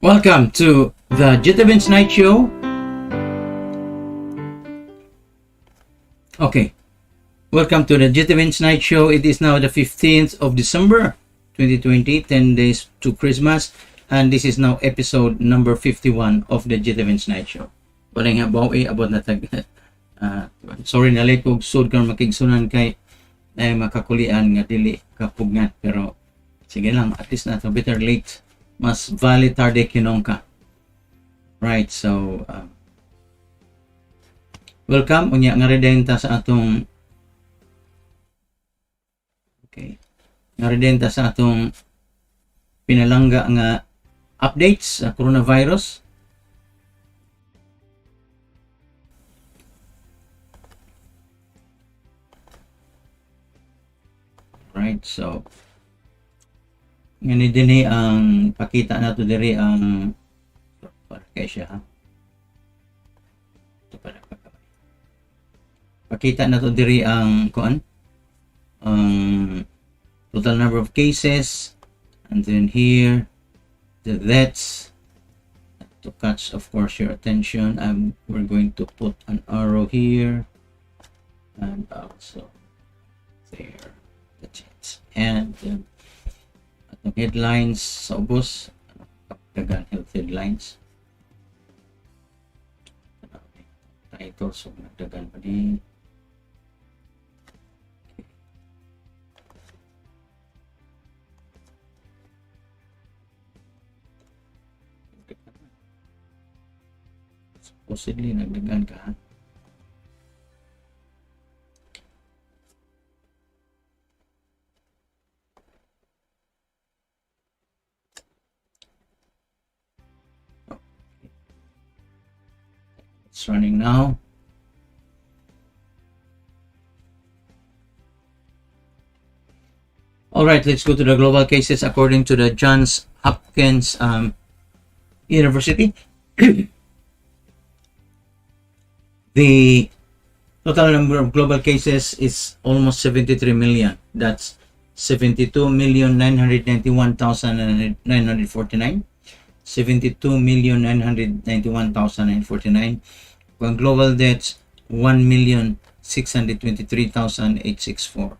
Welcome to the BENZ Night Show. Okay, welcome to the BENZ Night Show. It is now the 15th of December 2020, 10 days to Christmas, and this is now episode number 51 of the BENZ Night Show. Walang habaw abot na tag sorry na late kog sud karon makigsunan kay ay makakulian nga dili kapugngan, pero sige lang, at least na to, better late, mas vale tarde kinongka. Right, so welcome unya nga redenta sa atong pinalangga nga updates sa coronavirus. Right, so ngani dinhi ang pakita nato diri ang para kay siya ha. Ito para pakita nato diri ang kuan total number of cases, and then here the deaths. To catch of course your attention, we're going to put an arrow here and also there, that's it. And headlines sa ubos, dagan health headlines, titles, so nagdagan pa din. Supposedly nagdagan ka ha. It's running now. All right, let's go to the global cases according to the Johns Hopkins University. The total number of global cases is almost 73 million. That's 72,991,949. 72,991,949. When global deaths 1,623,864.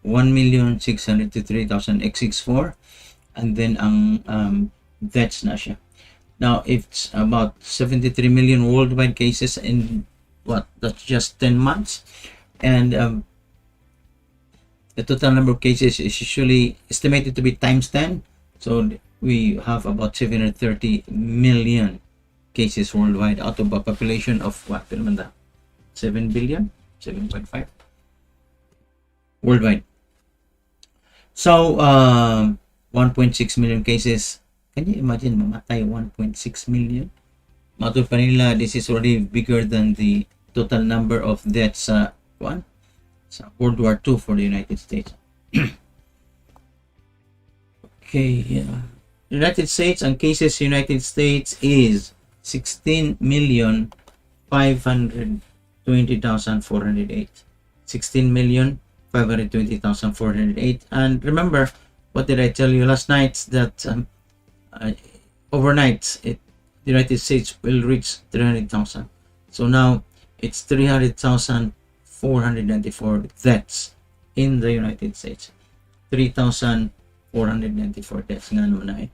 1,623,864, and then ang deaths na siya. Now it's about 73 million worldwide cases in that's just 10 months, and the total number of cases is usually estimated to be times 10, so we have about 730 million cases worldwide out of a population of what, 7 billion, 7.5 worldwide. So 1.6 million cases. Can you imagine mamatay 1.6 million? Matod pa nila, this is already bigger than the total number of deaths sa World War II for the United States. Okay, yeah. United States, and cases United States is 16,520,408. 16,520,408. And remember, what did I tell you last night? That overnight, the United States will reach 300,000. So now it's 300,494 deaths in the United States. 3,494 deaths. Nga naman na eh.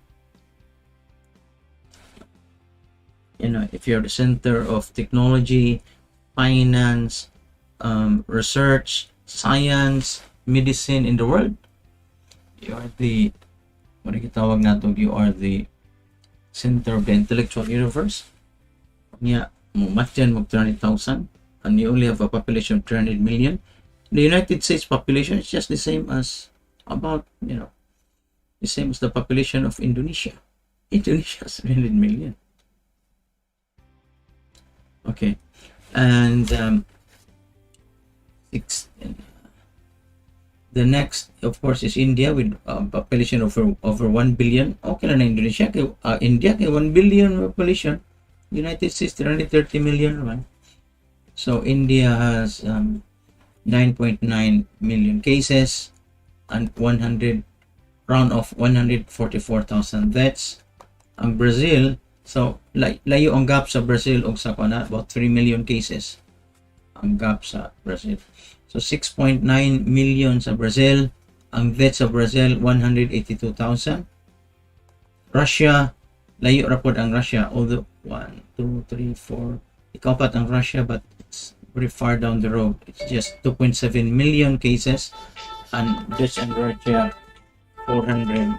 You know, if you're the center of technology, finance, research, science, medicine in the world, you are the, what tawag nato, you are the center of the intellectual universe. Yeah, much dyan mag 300,000, and you only have a population of 300 million. The United States population is just the same as about, the same as the population of Indonesia. Indonesia is 300 million. Okay, and the next, of course, is India with a population over 1 billion. Okay na Indonesia, India kay 1 billion population. United States 330 million naman. So India has 9.9 million cases and round of 144,000 deaths. Ang Brazil, so layo ang gap sa Brazil og sa kana about 3 million cases ang gap sa Brazil. So 6.9 million sa Brazil, ang death sa Brazil 182,000. Russia, layo ra pod ang Russia, although 1 2 3 4 ikapat ang Russia, but it's very far down the road. It's just 2.7 million cases, and deaths in Russia 400,000.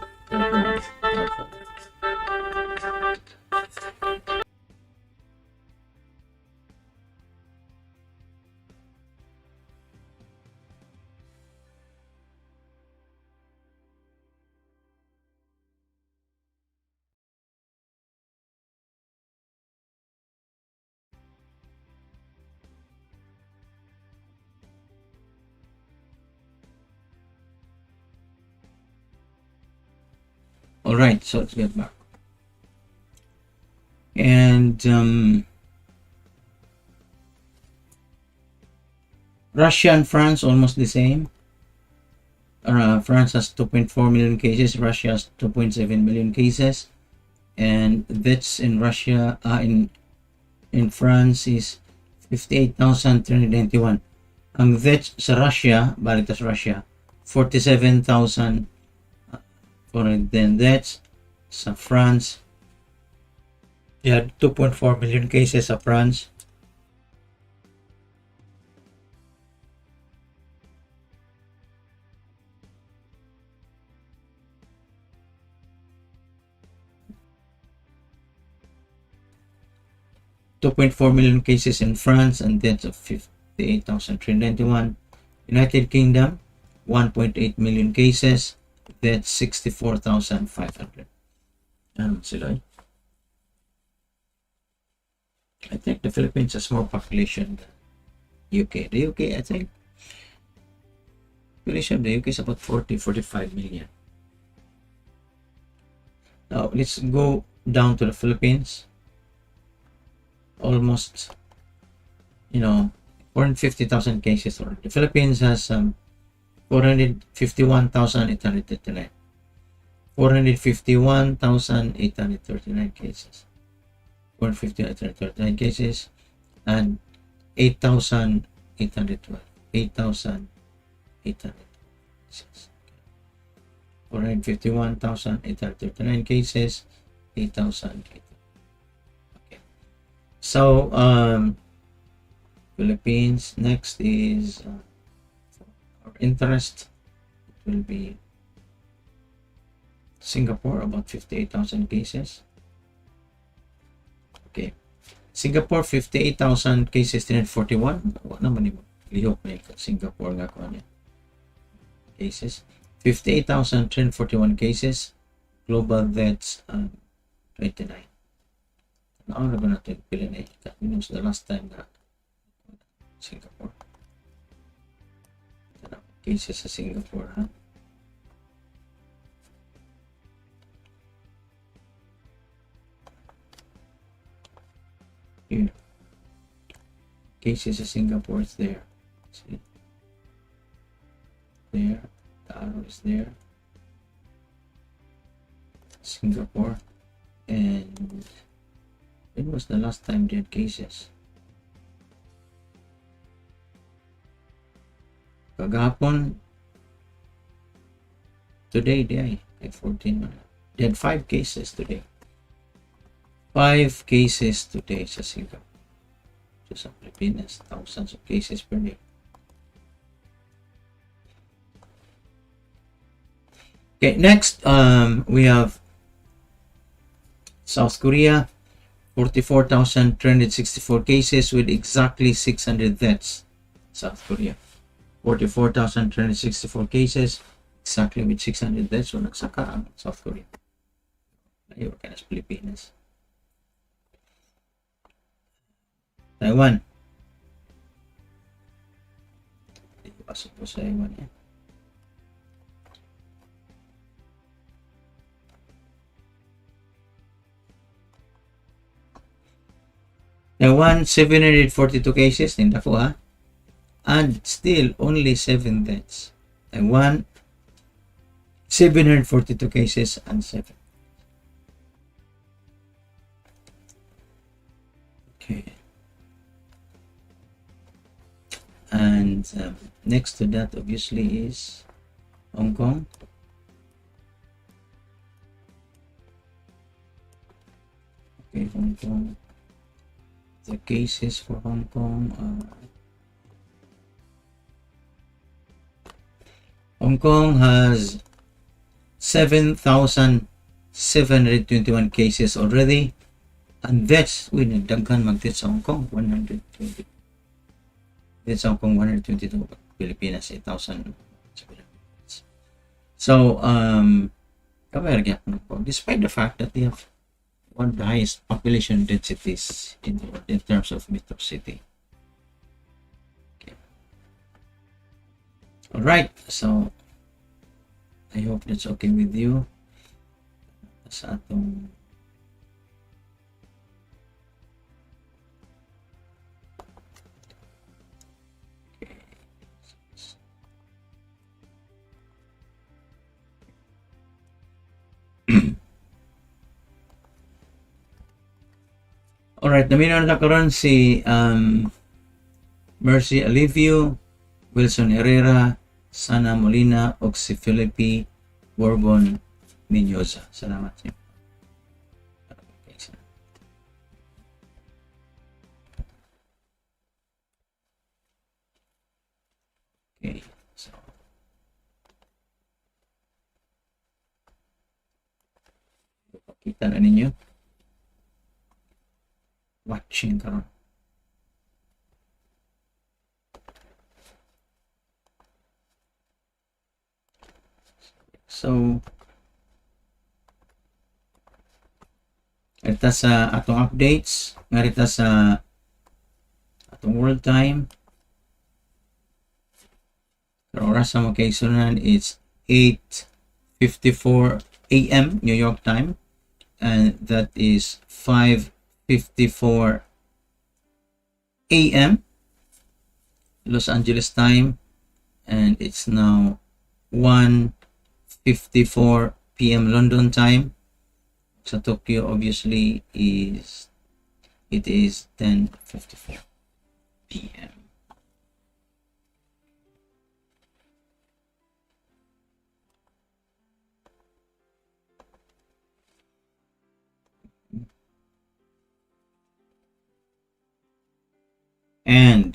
All right, so let's get back. And Russia and France almost the same. France has 2.4 million cases. Russia has 2.7 million cases, and deaths in Russia in France is 58,391. Ang deaths sa Russia, balik sa Russia, 47,000. Then deaths sa France, you had 2.4 million cases sa France. $2.4 million cases in France and deaths of 58,391. United Kingdom, 1.8 million cases, deaths 64,500. Sila. I think the Philippines has more population than UK. The UK, I think, population of the UK is about 45 million. Now let's go down to the Philippines. Almost, 450,000 cases. Or the Philippines has 451,839. 451,839 cases. 450,839 cases and 8,812. 8,800 cases. 451,839 cases, 8,800. Okay. So, Philippines. Next is our interest. It will be Singapore, about 58,000 cases. Okay. Singapore, 58,000 cases, 341. What naman yung lihok na Singapore nga ko niya. Cases. 58,341 cases. Global deaths, 29. Now, na ba natin pili na ika? It was the last time na Singapore. Cases sa Singapore, ha? Here. Cases of Singapore is there. See? There. The arrow is there. Singapore. And when was the last time they had cases? Kagahapon. Today they had 14. They had 5 cases today. 5 cases today sa Singapore. So sa Pilipinas, thousands of cases per day. Okay, next we have South Korea, 44,364 cases with exactly 600 deaths. South Korea, 44,364 cases, exactly with 600 deaths. So nagsaka ang South Korea. Ayaw ka na sa Pilipinas. Taiwan. Pasok po sa Taiwan yan. Taiwan, 742 cases. Tinda ko, ha? And still only 7 deaths. Taiwan, 742 cases and 7. And next to that obviously is Hong Kong. Okay, Hong Kong. The cases for Hong Kong Hong Kong has 7,721 cases already, and that's with daghan mag-death sa Hong Kong 120. Death sa Hong Kong 122, Pilipinas 8,000. So despite the fact that they have one of the highest population densities in the world in terms of metro city. Okay. All right, so I hope that's okay with you. Sa atong Alright, naminaw na karon si Mercy Alivio, Wilson Herrera, Sana Molina, o si Felipe Bourbon Minyosa. Salamat sa inyo. Okay, so pakita na ninyo. Watching karon. So ito sa atong updates, ngarita sa atong world time. Karong oras sa mga kaisunan, it's 8:54 a.m. New York time, and that is 5:54 a.m. Los Angeles time, and it's now 1:54 p.m. London time. Sa Tokyo obviously is 10:54 p.m. And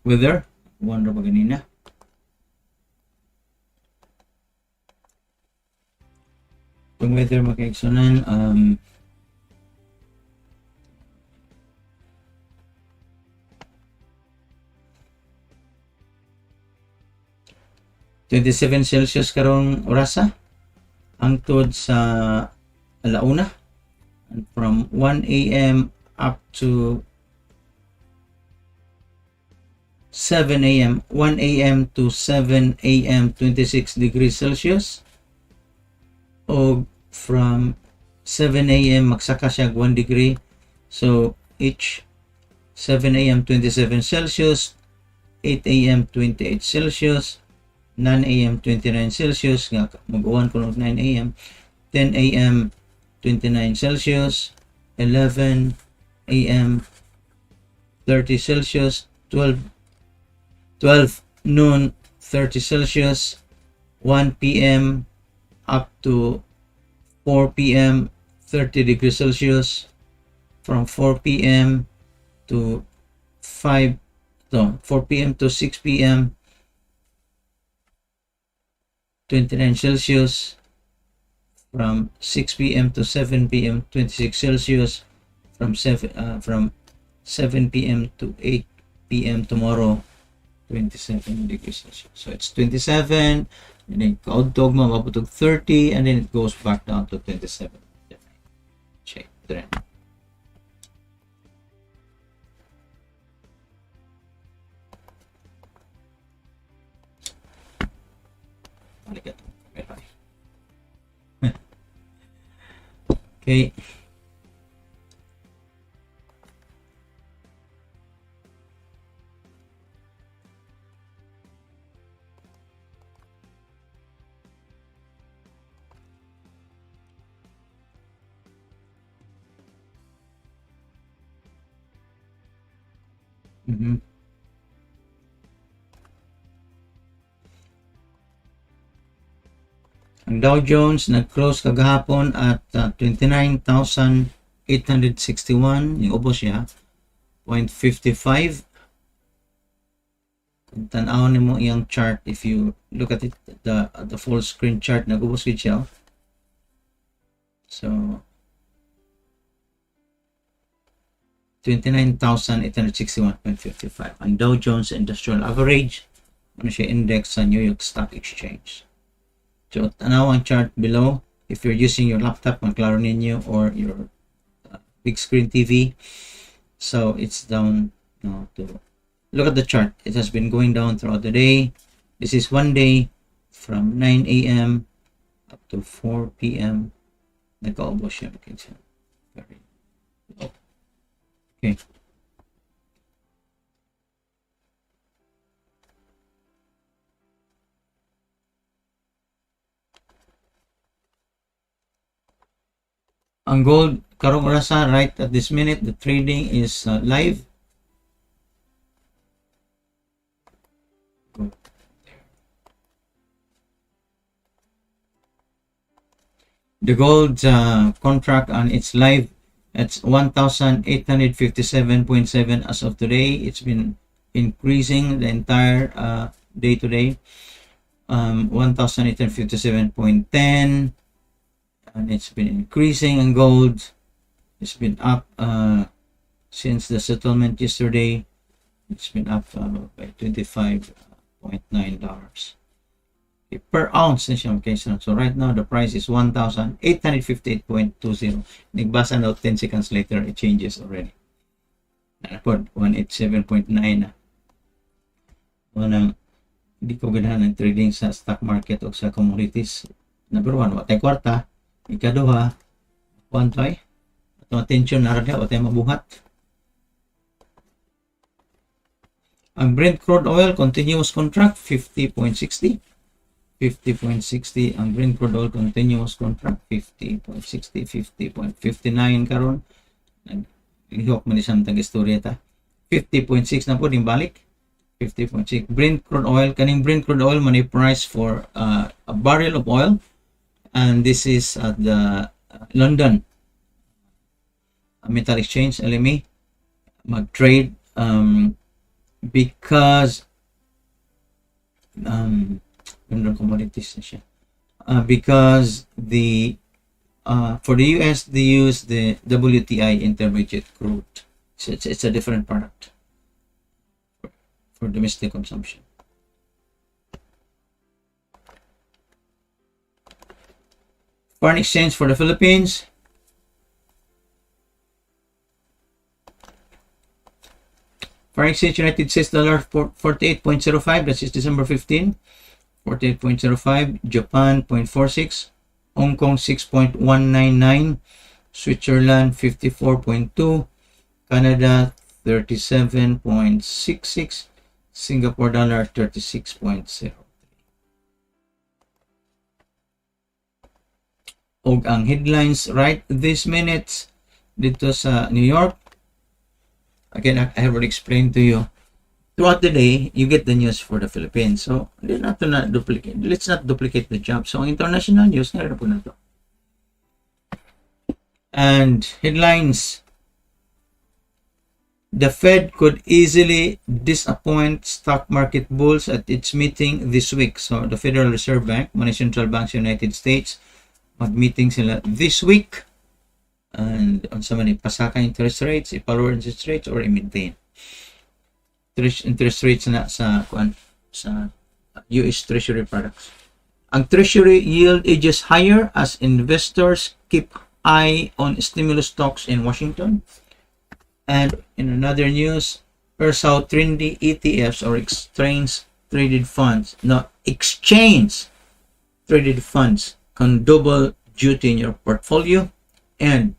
weather, wonder ba ganina? Yung weather makaiksunan, 27 Celsius karong orasa hangtod sa alauna, and from 1 a.m. up to 7 a.m. 1 a.m. to 7 a.m. 26 degrees Celsius, o from 7 a.m. magsaka siya 1 degree, so each 7 a.m. 27 Celsius, 8 a.m. 28 Celsius, 9 a.m. 29 Celsius, nga mag-uwan ko 9 a.m., 10 a.m. 29 Celsius, 11 a.m. 30 Celsius, 12 noon 30 Celsius, 1 p.m. up to 4 p.m. 30 degrees Celsius, from 4 p.m. to 4 p.m. to 6 p.m. 29 Celsius, from 6 p.m. to 7 p.m. 26 Celsius, from 7 p.m. to 8 p.m. tomorrow 27 degrees Celsius. So it's 27, and then kaudtog mabutog 30, and then it goes back down to 27. Check trend. Okay. Ang Dow Jones nag-close kagahapon at 29,861. Iubos siya. 0.55. Kung tanaw nimo iyang chart, if you look at it, the full screen chart, nag-ubos siya. So, 29,861.55. Ang Dow Jones Industrial Average, ano siya index sa New York Stock Exchange. So, tanaw ang chart below. If you're using your laptop, magklaro ninyo, or your big screen TV. So, it's down to... Look at the chart. It has been going down throughout the day. This is one day from 9 a.m. up to 4 p.m. Nagkaubos siya. Very low. Okay. Ang gold, karong orasa, right at this minute, the trading is live. The gold contract on its live, it's 1,857.7 as of today. It's been increasing the entire day today. 1,857.10, and it's been increasing. And gold, it's been up since the settlement yesterday. It's been up by $25.9 per ounce na siya. Okay, so right now the price is 1,858.20. Nagbasa daw 10 seconds later, it changes already. Napod 187.9 na. Hindi ko ganahan ng trading sa stock market o sa commodities. Number 1, watay kwarta. Ikaduha, wantay. Atong attention na rin, watay mabuhat. Ang Brent crude oil continuous contract 50.60. 50.60 ang Brent crude oil continuous contract 50.60, 50.59 karon. Ihok man isang tag-istorya ta. 50.6 na po din balik. 50.6 Brent crude oil. Kaning Brent crude oil man price for a barrel of oil, and this is at the London Metal Exchange, LME, mag-trade because commodities na siya. Because the for the US they use the WTI intermediate crude. So it's a different product for domestic consumption. Foreign exchange for the Philippines. Foreign exchange United States dollar 48.05, that is December 15. 48.05, Japan 0.46, Hong Kong 6.199, Switzerland 54.2, Canada 37.66, Singapore dollar 36.0. Og ang headlines right this minute dito sa New York. Again, I have already explained to you. Throughout the day, you get the news for the Philippines. So, let's not duplicate the job. So, international news, narin po na to. And headlines. The Fed could easily disappoint stock market bulls at its meeting this week. So, the Federal Reserve Bank, mga central banks in the United States, mag-meeting sila this week. And on sa mani, pasaka interest rates, ipalower interest rates, or i-maintain interest rates na sa US Treasury products. Ang Treasury yield edges higher as investors keep eye on stimulus talks in Washington. And in another news, here's how trendy ETFs or exchange traded funds can double duty in your portfolio. And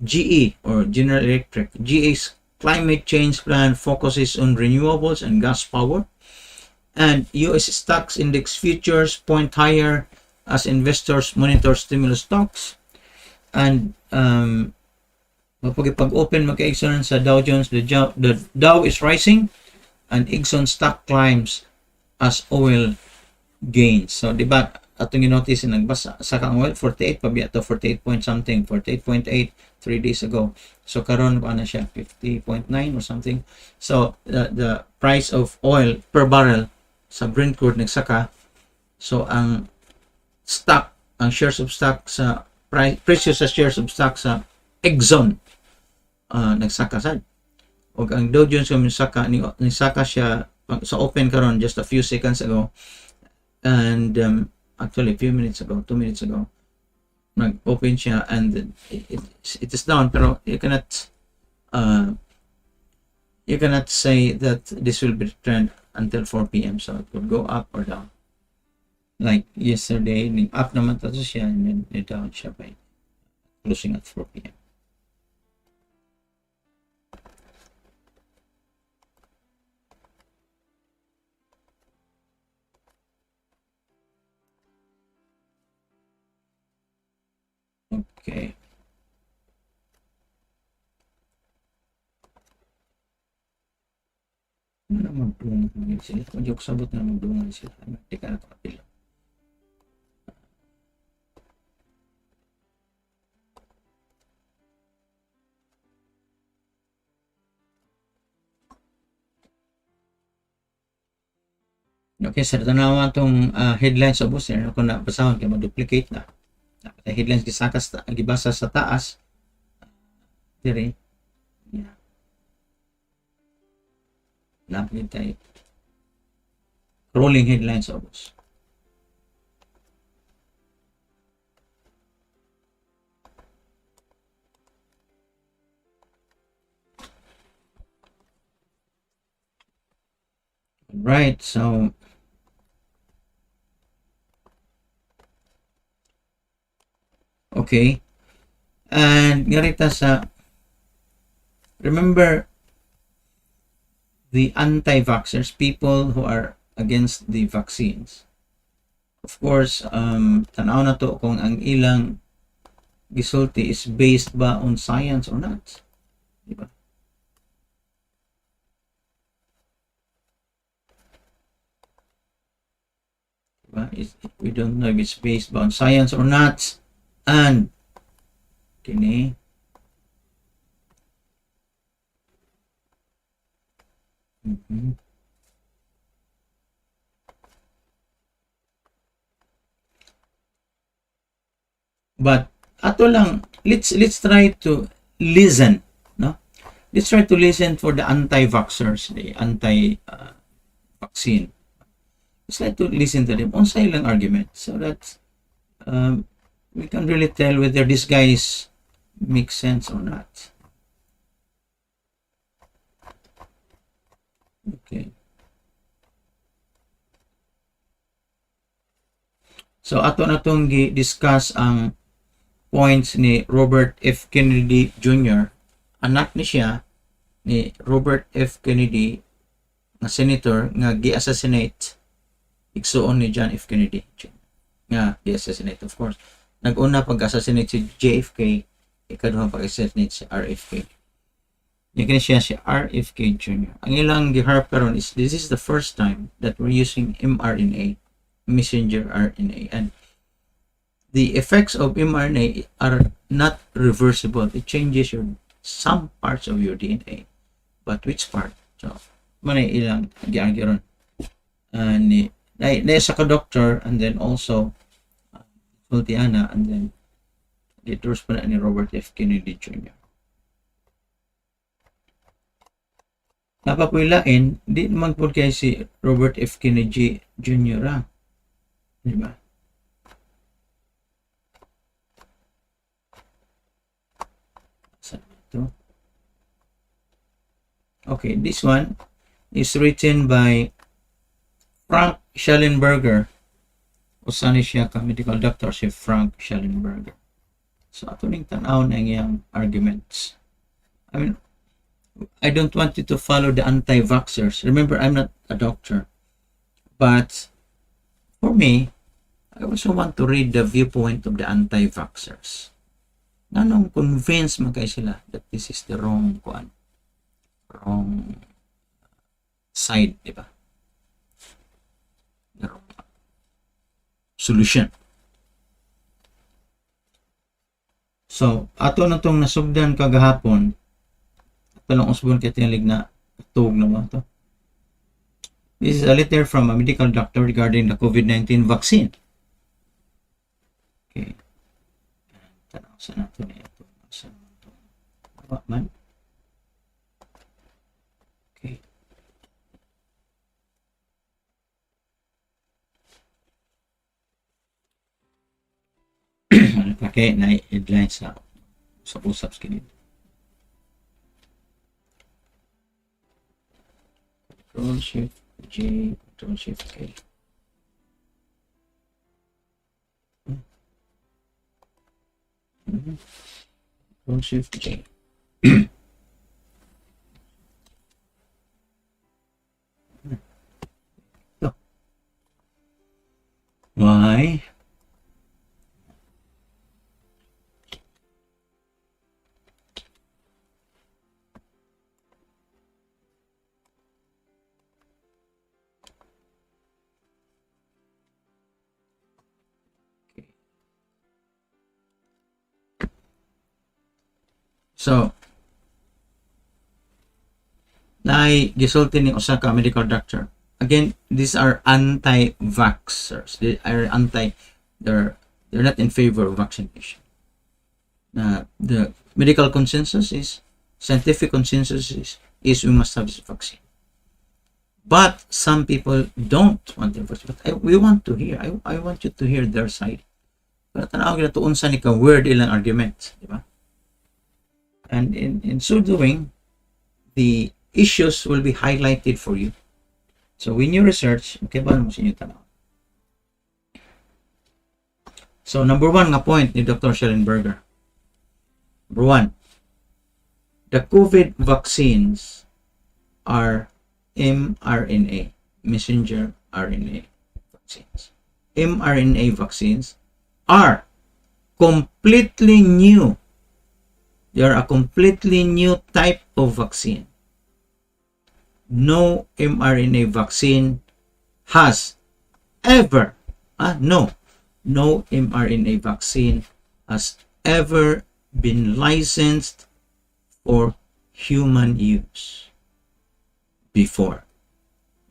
GE or General Electric, GE's climate change plan focuses on renewables and gas power, and US stocks index futures point higher as investors monitor stimulus stocks. And pag-open magka-Exxon sa Dow Jones, the Dow is rising and Exxon stock climbs as oil gains. So diba, atong ginotice nagbasa sa kang oil 48 pa biya to 48 point something 48.8 3 days ago. So karon ano siya 50.9 or something. So the price of oil per barrel sa Brent crude nagsaka. So ang stock, ang shares of stock sa presyo sa shares of stock sa Exxon nagsaka sad. Og ang Dow Jones nisaka siya sa open karon just a few seconds ago, and actually a few minutes ago, 2 minutes ago, nag-open siya, and it is down, pero you cannot say that this will be trend until 4 p.m. So it could go up or down. Like yesterday, up naman tato siya, and then down siya by closing at 4 p.m. Okay. Ano naman magdungan sila? Kung di ako sabot na magdungan sila. Teka na kapila. Okay, sir. Tanawa itong headlines sa bus. Kung nabasahon, kaya mag-duplicate na. Headlines gibasa sa taas. Dire. Yeah. Lapit tayo. Rolling headlines sa bus. Right, so okay. And ngarita sa remember the anti-vaxxers, people who are against the vaccines. Of course, tanaw na to kung ang ilang gisulti is based ba on science or not. Diba? We don't know if it's based on science or not. And kini but ato lang, let's try to listen, no? Let's try to listen for the anti-vaxxers, the anti-vaccine. Let's try to listen to them on silent argument so that we can really tell whether this guys make sense or not. Okay. So ato na itong discuss ang points ni Robert F. Kennedy Jr. Anak ni siya ni Robert F. Kennedy na senator nga gi-assassinate igsuon ni John F. Kennedy nga gi-assassinate. Of course, nag-una pag-assassinate si JFK, ikaduhang pag-assassinate si RFK. Yung kini siya si RFK Jr. Ang ilang giharap karon is this is the first time that we're using mRNA, messenger RNA, and the effects of mRNA are not reversible. It changes some parts of your DNA, but which part? So manay ilang giargiron ni sa ka doctor, and then also Sultiana, and then editors pa na ni Robert F. Kennedy Jr. Napapuilain, di naman po kay si Robert F. Kennedy Jr. Diba? Okay, this one is written by Frank Schellenberger. Usan siya ka medical doctor si Frank Schellenberger. So ato ning tan-aw na iyang arguments. I mean, I don't want you to follow the anti-vaxxers. Remember, I'm not a doctor. But for me, I also want to read the viewpoint of the anti-vaxxers. Nanong convinced man kay sila that this is the wrong side, di ba? solution. So, ato na itong nasugdan kagahapon, ato lang usbon kaya tinalig na tug na ba ito. This is a letter from a medical doctor regarding the COVID-19 vaccine. Okay. Tanaw sa nato na ito. Sa ito. Man. Okay. Okay, na headline sa usap skin. Control Shift J, Control Shift K. Control Shift J. Why? So, gisulti ni usa ka medical doctor. Again, these are anti-vaxxers. They're not in favor of vaccination. The medical consensus is, scientific consensus is we must have this vaccine. But some people don't want the vaccine. But we want to hear. I want you to hear their side. Pero tanaw kita unsa ni ka word ilang argument, di ba? And in so doing, the issues will be highlighted for you. So when you research, okay ba mo sa inyo tanaw? So number one nga point ni Dr. Schellenberger. Number one, the COVID vaccines are mRNA, messenger RNA vaccines. mRNA vaccines are completely new. They are a completely new type of vaccine. No mRNA vaccine has ever, no mRNA vaccine has ever been licensed for human use before.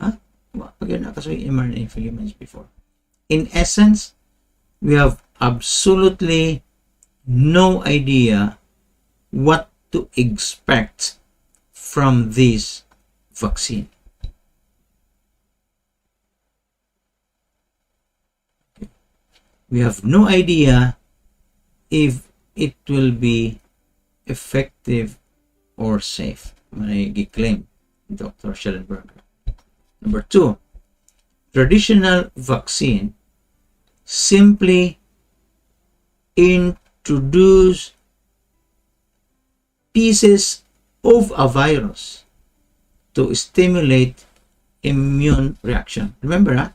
Again, mRNA for humans before. In essence, we have absolutely no idea what to expect from this vaccine. We have no idea if it will be effective or safe. May claim Dr. Schellenberger. Number two, traditional vaccine simply introduce pieces of a virus to stimulate immune reaction. Remember,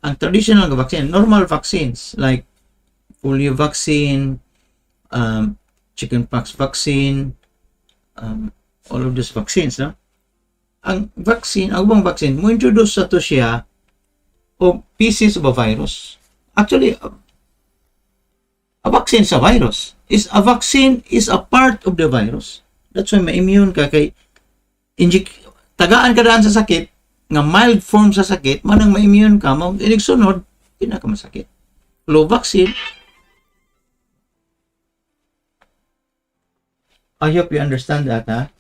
ang traditional vaccine, normal vaccines like polio vaccine, chickenpox vaccine, all of those vaccines, no? Ang vaccine, ang ubang vaccine, mo introduce sa to siya of pieces of a virus. Actually, a vaccine is a virus. A vaccine is a part of the virus. That's why ma-immune ka kay tagaan ka daan sa sakit, nga mild form sa sakit, manang ma-immune ka, sunod, hindi na ka masakit. Flu vaccine. I hope you understand that, ha?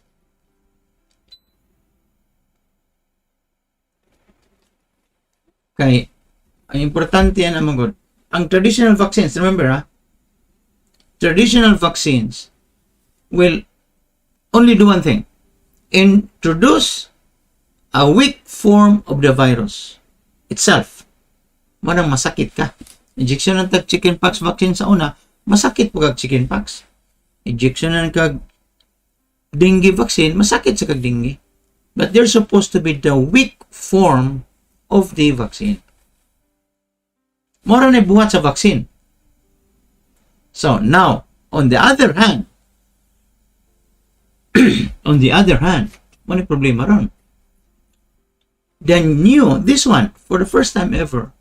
Kay, ang importante yan ang magod. Ang traditional vaccines, remember, ha? Traditional vaccines will only do one thing. Introduce a weak form of the virus itself. Manang masakit ka. Injection ng chickenpox vaccine sa una, masakit po kag chickenpox. Injection ng kag dengue vaccine, masakit sa kag dengue. But they're supposed to be the weak form of the vaccine. Mora na buhat sa vaccine. So now, on the other hand, ano problema ron? The new, this one, for the first time ever,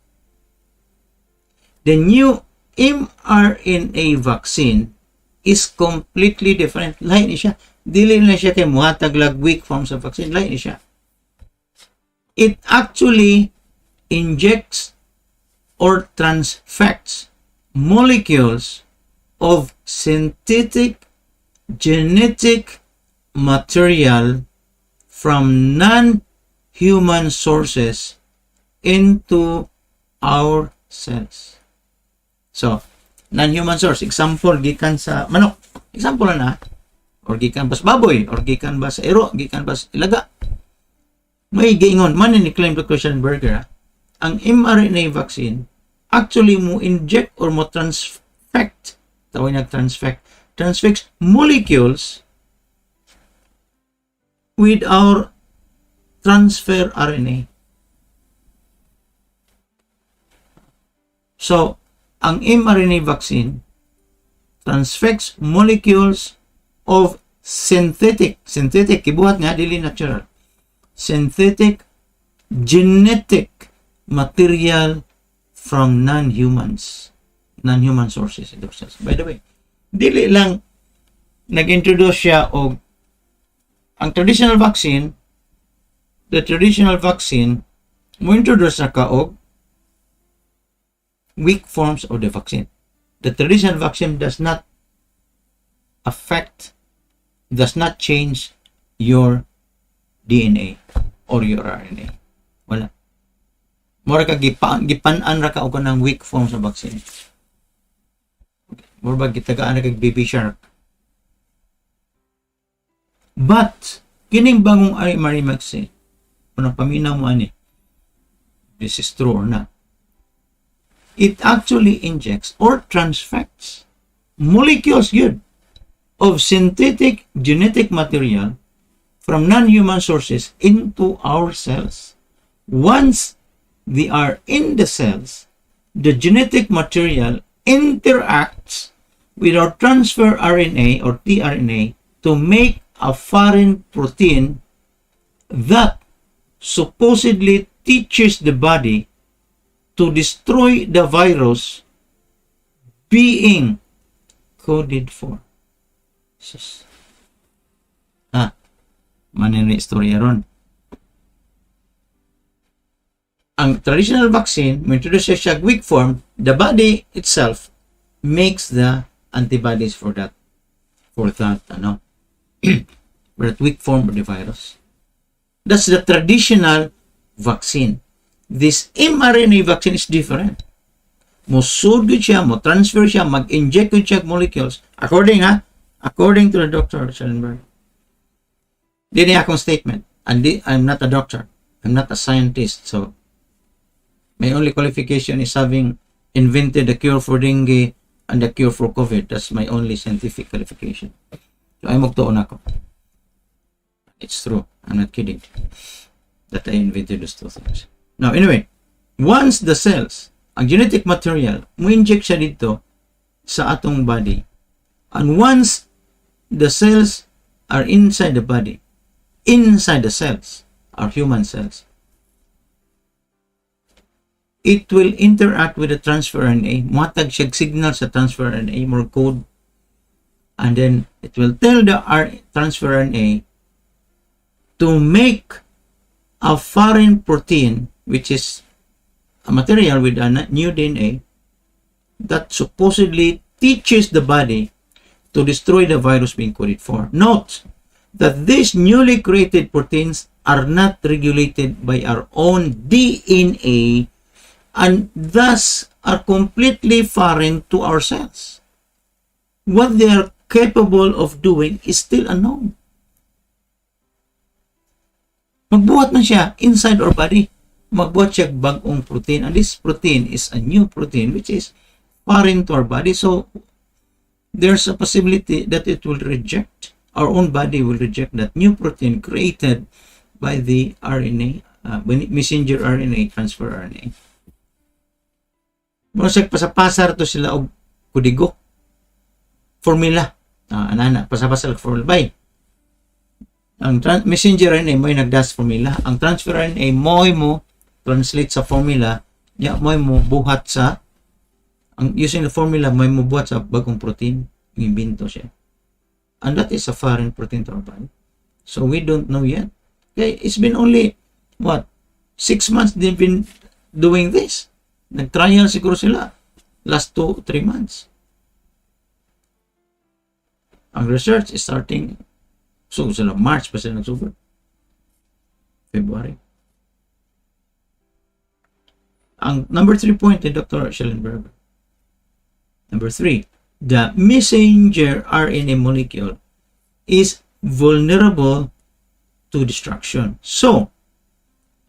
The new mRNA vaccine is completely different. Lain ni siya. Dili na siya kay muhatag lag weak forms of vaccine. Lain ni siya. It actually injects or transfects molecules of synthetic genetic material from non-human sources into our cells. So, non-human source, example, gikan sa manok. Example na, or gikan ba sa baboy, or gikan ba sa ero, gikan ba sa ilaga. May giingon, man ni claim Dr. Schellenberger, ang mRNA vaccine, actually mo inject or mo transfect, tawag niya transfects molecules with our transfer RNA. So, ang mRNA vaccine transfects molecules of synthetic, kibuhat nga, dili natural, synthetic genetic material from non-human sources. By the way, dili lang nag-introduce siya og ang traditional vaccine, mo introduce na ka og weak forms of the vaccine. The traditional vaccine does not change your DNA or your RNA. Wala. Mura ka gipan-an ra ka og kanang weak forms of vaccine. Mura ba gitagaan ra kag baby shark. But kining bagong mRNA vaccine, unang paminaw mo ani, this is true or not, it actually injects or transfects molecules of synthetic genetic material from non-human sources into our cells. Once they are in the cells, the genetic material interacts with our transfer RNA or tRNA to make a foreign protein that supposedly teaches the body to destroy the virus being coded for. Manini istorya ron. Ang traditional vaccine, may introduce siya weak form, the body itself makes the antibodies for that for that weak form of the virus. That's the traditional vaccine. This mRNA vaccine is different. Musud siya, mo transfer siya, mag-inject siya molecules according to the Dr. Schellenberg. Dili akong statement. I'm not a doctor. I'm not a scientist. So my only qualification is having invented the cure for dengue and the cure for COVID. That's my only scientific qualification. So ay magtuon ako. It's true. I'm not kidding. That I invented those two things. Now, anyway, once the cells, ang genetic material, mo inject siya dito sa atong body, and once the cells are inside the body, inside the cells, our human cells, it will interact with the transfer RNA, matag siya signal sa transfer RNA, more code, and then it will tell the transfer RNA to make a foreign protein, which is a material with a new DNA that supposedly teaches the body to destroy the virus being coded for. Note that these newly created proteins are not regulated by our own DNA and thus are completely foreign to our cells. What they are capable of doing is still unknown. Magbuhat man siya inside our body. Magbuhat siya bagong protein. And this protein is a new protein which is foreign to our body. So, there's a possibility that it will reject. Our own body will reject that new protein created by the RNA, messenger RNA, transfer RNA. Muna siya pasapasar to sila og kudigo. Formula. Pasapasar formula. Bye. Ang messenger RNA mo yung nagdas formula. Ang transfer RNA mo translate sa formula, ya mo buhat sa Using the formula, may mabuhat sa bagong protein, imbento siya. And that is a foreign protein to our body. So we don't know yet. Okay, it's been only, what, 6 months they've been doing this. Nag-trial siguro sila. Last 2-3 months. Ang research is starting, so sila March pa sila nagsugod. February. Ang number 3 point ni Dr. Schellenberger. Number 3, the messenger RNA molecule is vulnerable to destruction. So,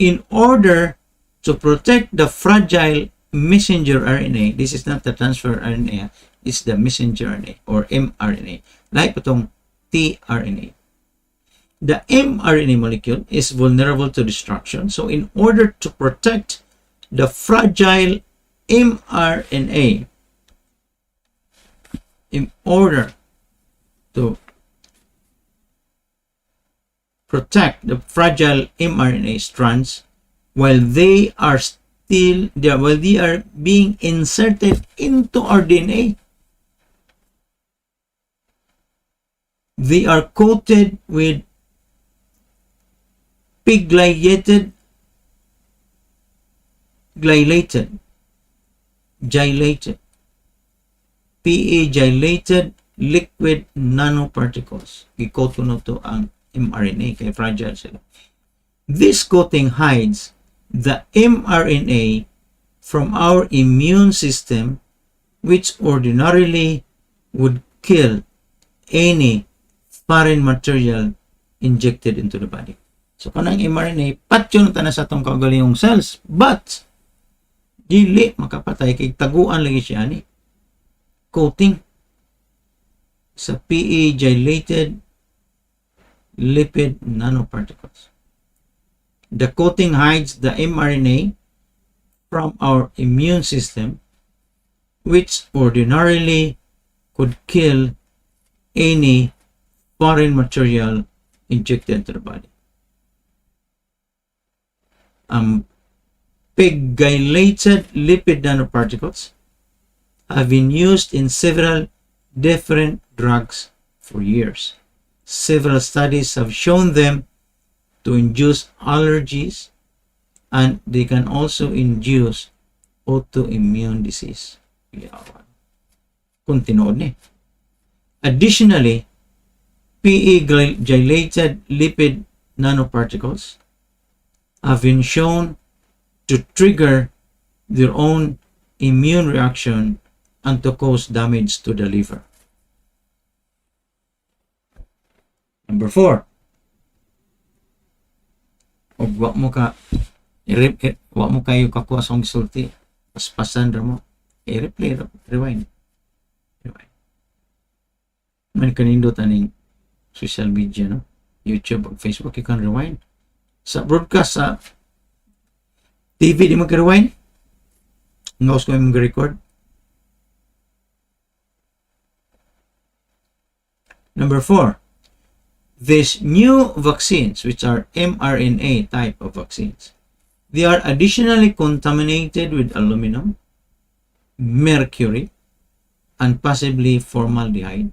in order to protect the fragile messenger RNA, this is not the transfer RNA, it's the messenger RNA or mRNA, like itong tRNA. The mRNA molecule is vulnerable to destruction. So, in order to protect the fragile mRNA, in order to protect the fragile mRNA strands while they are being inserted into our DNA, they are coated with pegylated pegylated liquid nanoparticles. Gikoto na to ang mRNA kay fragile sila. This coating hides the mRNA from our immune system, which ordinarily would kill any foreign material injected into the body. So kanang mRNA patyon ta na sa atong kaugalingong cells, but dili makapatay kay taguan lagi siya ni coating sa pegylated lipid nanoparticles. The coating hides the mRNA from our immune system, which ordinarily could kill any foreign material injected into the body. Pegylated lipid nanoparticles have been used in several different drugs for years. Several studies have shown them to induce allergies, and they can also induce autoimmune disease. Additionally, pegylated lipid nanoparticles have been shown to trigger their own immune reaction and to cause damage to the liver. Number 4. Og wa mo kayo kakuha sa gisulti, paspasan ra mo, replay, rewind. Man kanindot aning social media, no? YouTube ug Facebook, you can rewind. Sa broadcast sa TV di mo ka-rewind, ngawas ko yung record. Number 4, these new vaccines, which are mRNA type of vaccines, they are additionally contaminated with aluminum, mercury, and possibly formaldehyde.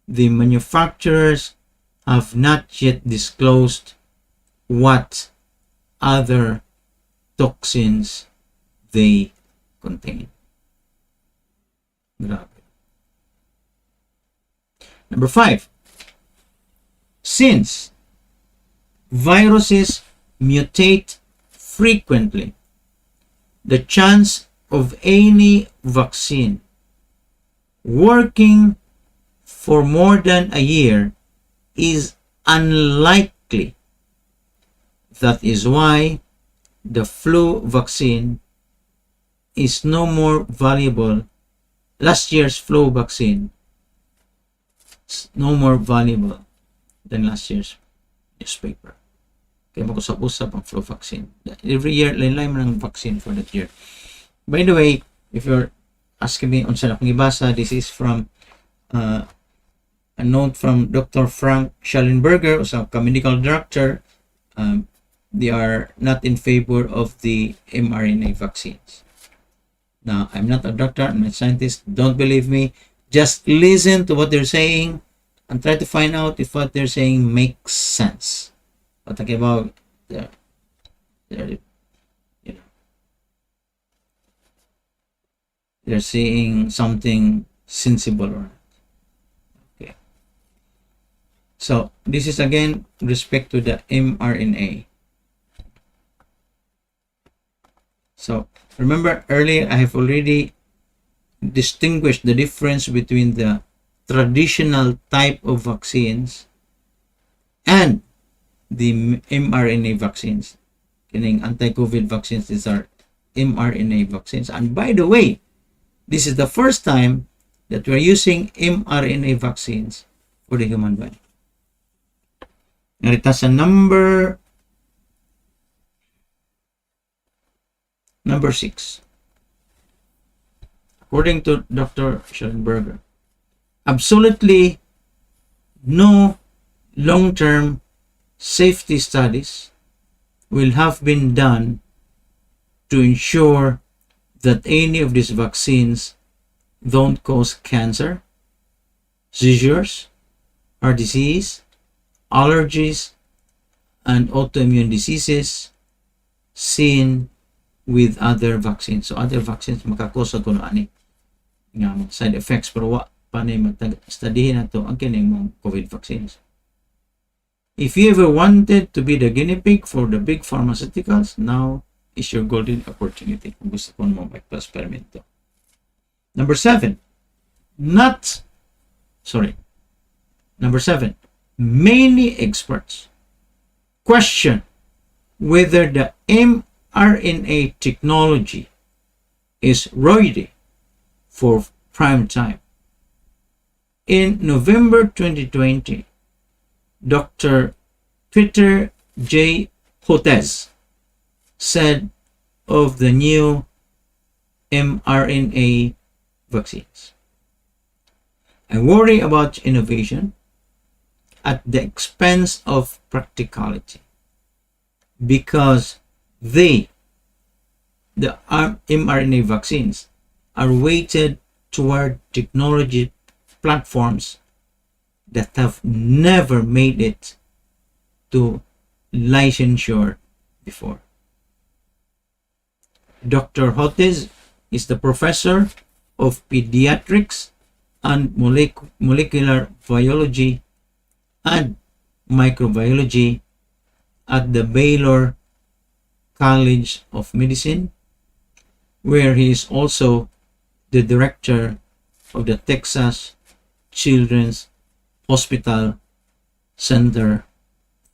The manufacturers have not yet disclosed what other toxins they contain. Grabe. Number 5, since viruses mutate frequently, the chance of any vaccine working for more than a year is unlikely. That is why the flu vaccine is no more valuable. Last year's flu vaccine is no more valuable than last year's newspaper. Kaya mag-usap-usap ang flu vaccine. Every year, lain-lain man ang vaccine for that year. By the way, if you're asking me on saan akong ibasa, this is from a note from Dr. Frank Schellenberger, a medical director. They are not in favor of the mRNA vaccines. Now, I'm not a doctor, I'm not a scientist. Don't believe me. Just listen to what they're saying and try to find out if what they're saying makes sense. We're talking about they're you know, they're saying something sensible or not. Okay. So this is again with respect to the mRNA. So remember earlier I have already distinguished the difference between the traditional type of vaccines and the mRNA vaccines. Kining anti-COVID vaccines, these are mRNA vaccines. And by the way, this is the first time that we're using mRNA vaccines for the human body. Narita sa number 6. According to Dr. Schellenberger, absolutely no long-term safety studies will have been done to ensure that any of these vaccines don't cause cancer, seizures, heart disease, allergies, and autoimmune diseases seen with other vaccines. So other vaccines makakosa kuno ani nga side effects, pero wa pa ni magstudyhin nato ang kining mga COVID vaccines. If you ever wanted to be the guinea pig for the big pharmaceuticals, now is your golden opportunity kung gusto ko mo magpa-experimento. Number 7, many experts question whether the mRNA technology is ready for prime time. In November 2020, Dr. Peter J. Hotez said of the new mRNA vaccines, "I worry about innovation at the expense of practicality because the mRNA vaccines are weighted toward technology platforms that have never made it to licensure before." Dr. Hotez is the professor of pediatrics and molecular biology and microbiology at the Baylor College of Medicine, where he is also the director of the Texas Children's Hospital Center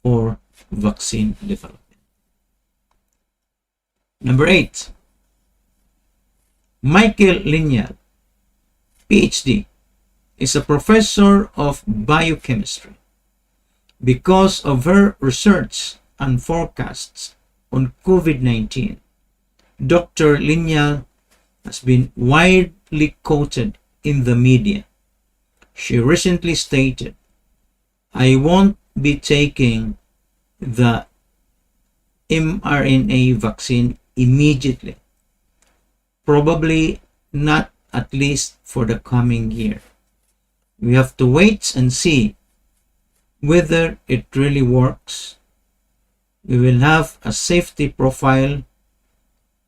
for Vaccine Development. Number 8, Michael Linyal, PhD, is a professor of biochemistry. Because of her research and forecasts on COVID-19, Dr. Linyal has been widely quoted in the media. She recently stated, "I won't be taking the mRNA vaccine immediately, probably not at least for the coming year. We have to wait and see whether it really works. We will have a safety profile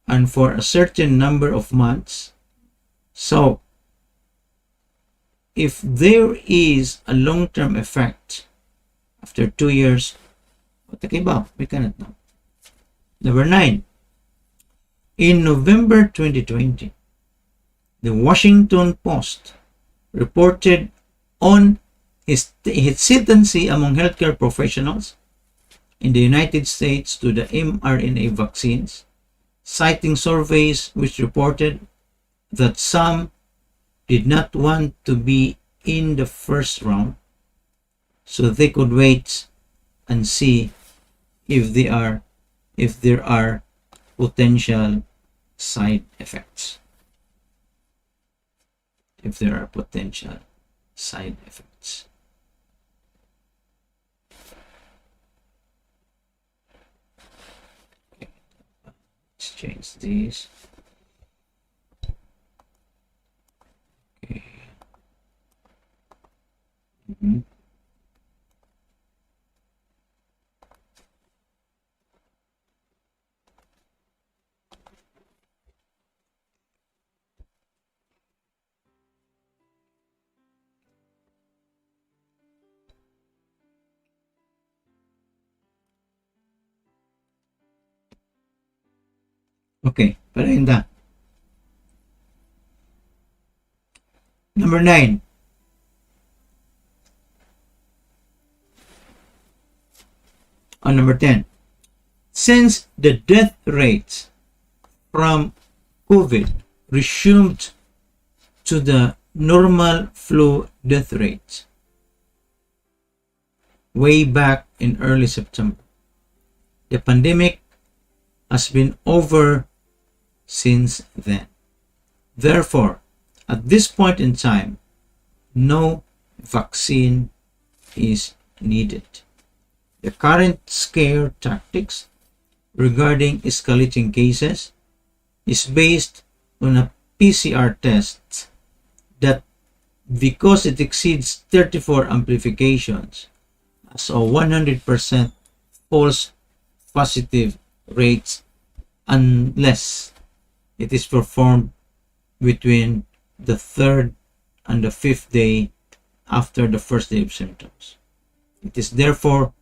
and for a certain number of months. So if there is a long-term effect after 2 years, we cannot know." Number 9, in November 2020, the Washington Post reported on hesitancy among healthcare professionals in the United States to the mRNA vaccines, citing surveys which reported that some did not want to be in the first round so they could wait and see if there are potential side effects. Okay. Let's change these. Okay. Mhm. Okay, palain da. Number 9. On number 10. Since the death rates from COVID resumed to the normal flu death rates way back in early September, the pandemic has been over since then. Therefore, at this point in time, no vaccine is needed. The current scare tactics regarding escalating cases is based on a PCR test that, because it exceeds 34 amplifications, has a 100% false positive rates unless it is performed between the 3rd and the 5th day after the first day of symptoms. It is therefore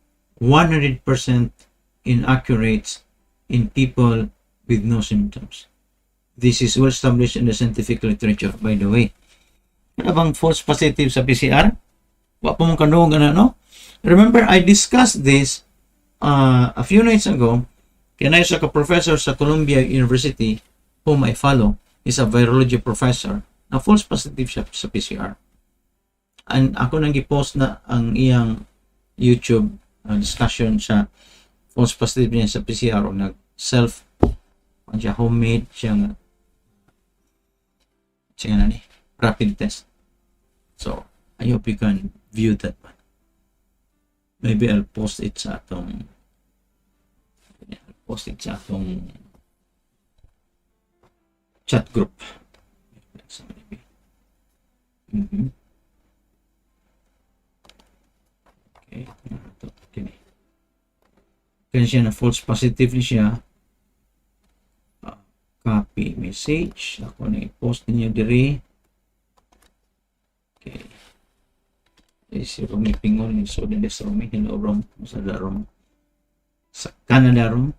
100% inaccurate in people with no symptoms. This is well established in the scientific literature, by the way. Ano bang false positive sa PCR? Wa pa mong kanong no? Remember, I discussed this a few nights ago. Kaya sa ka-professor sa Columbia University, whom I follow, is a virology professor, na false positive siya sa PCR. And ako nang i-post na ang iyang YouTube discussion sa false positive niya sa PCR o nag-self siya, homemade siya na ni rapid test. So, I hope you can view that one. Maybe I'll post it sa atong chat group. Mm-hmm. Okay. Kaya siya na false positive siya. Copy message. Ako na i-post niyo diri. Okay. Si Romy Pingon. So, din sa Romy. Hello, Rom. Sa Rom. Sa Canada, Rom.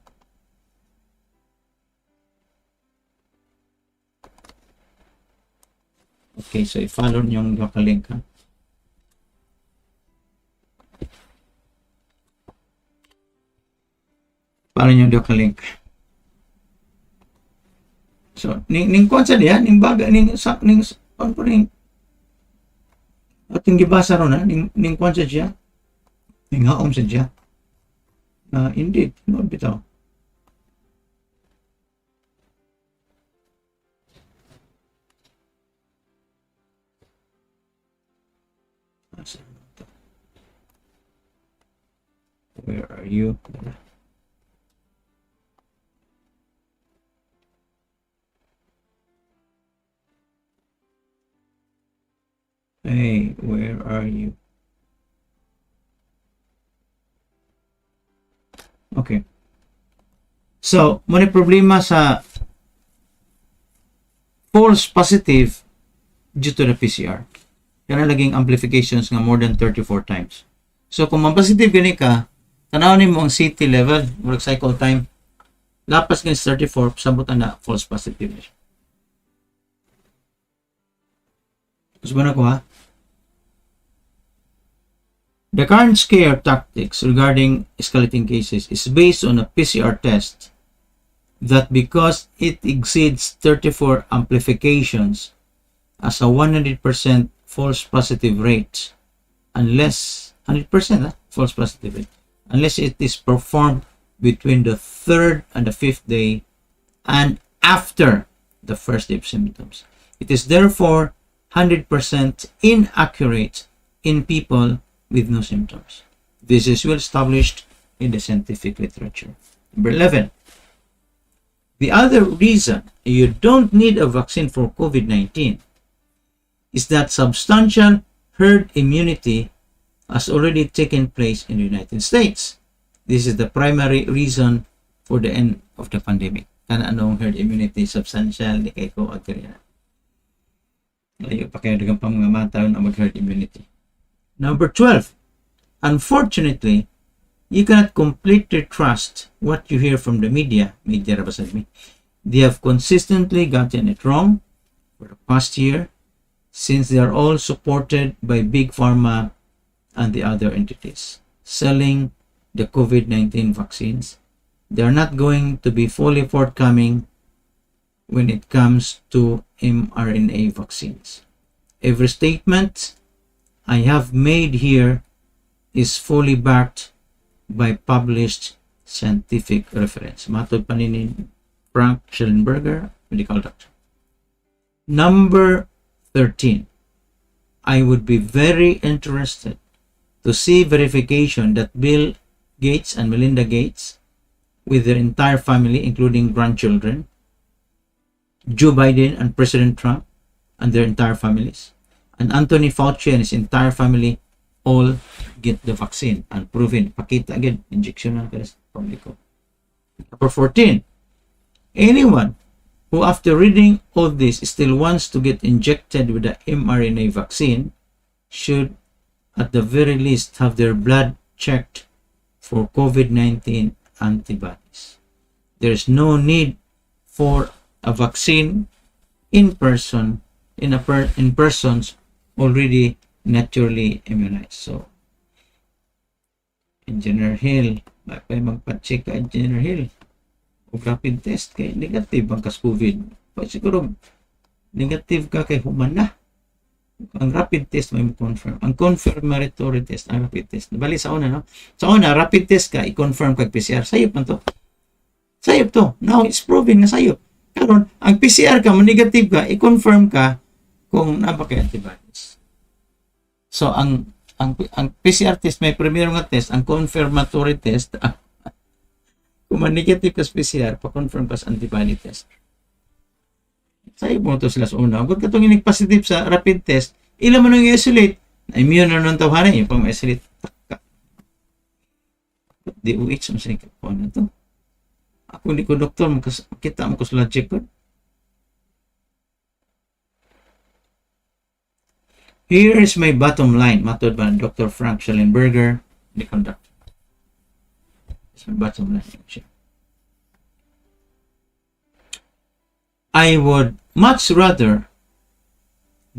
Okay, so i-follow niyo yung nakalink, ha? Follow niyo yung nakalink. So, ning kwan sa diya, ning baga, ning ano po ning ating gibasa ron, ha? Ning kwan sa diya, ning haom sa diya. Indeed, no bitaw. Where are you? Hey, where are you? Okay. So, muna problema sa false positive due to the PCR. Kaya naging amplifications nga more than 34 times. So, kung ma-positive gani ka, tanawin mo ang CT level, work cycle time, lapas gani 34, sabot na false positive. Gusto na ko, ha? The current scare tactics regarding escalating cases is based on a PCR test that, because it exceeds 34 amplifications, has a 100% false positive rate unless 100% false positive rate unless it is performed between the 3rd and the 5th day and after the first day of symptoms. It is therefore 100% inaccurate in people with no symptoms. This is well established in the scientific literature. Number 11. The other reason you don't need a vaccine for COVID-19 is that substantial herd immunity has already taken place in the United States. This is the primary reason for the end of the pandemic. Kana anong herd immunity? Substantial, di kayo ko agreean. Layo pa kayo dagang mga mata na mag-herd immunity. Number 12. Unfortunately, you cannot completely trust what you hear from the media. Media rabasad me. They have consistently gotten it wrong for the past year, since they are all supported by Big Pharma and the other entities selling the COVID-19 vaccines. They are not going to be fully forthcoming when it comes to mRNA vaccines. Every statement I have made here is fully backed by published scientific reference. Matod pa ni Frank Schellenberger, medical doctor. Number 13. I would be very interested to see verification that Bill Gates and Melinda Gates, with their entire family, including grandchildren, Joe Biden and President Trump and their entire families, and Anthony Fauci and his entire family all get the vaccine and proven. Pakita again, injection na kalas publiko. Number 14. Anyone who after reading all this still wants to get injected with the mRNA vaccine should at the very least have their blood checked for COVID-19 antibodies. There is no need for a vaccine in persons already naturally immunized. So, Engineer Hill, may magpa-check ka, Engineer Hill, o rapid test kay negative ang kas-COVID. Pag siguro negative ka kay human na. Ang rapid test may confirm. Ang confirmatory test, ang rapid test. Bali sa una, no? Sa una, rapid test ka, i-confirm kag PCR. Sayop man to. Sayop to. Now, it's proven na sayop. Karon, ang PCR ka, negative ka, i-confirm ka kung napaka antibodies. So, ang PCR test, may primero nga test, ang confirmatory test, kung negative ka sa PCR, pa-confirm ka sa antibody test. Sayop mo to sila sa una. Kung katong inig-positive sa rapid test, ilan mo nang i-isolate? Na-immune na nung tawhanan, yung pang-isolate. DOH, ang sinig ko na to. Ako hindi ko doktor, makita mo ko sa logic ko. Here is my bottom line. Matod ba Dr. Frank Schellenberger, the conductor. It's my bottom line. I would much rather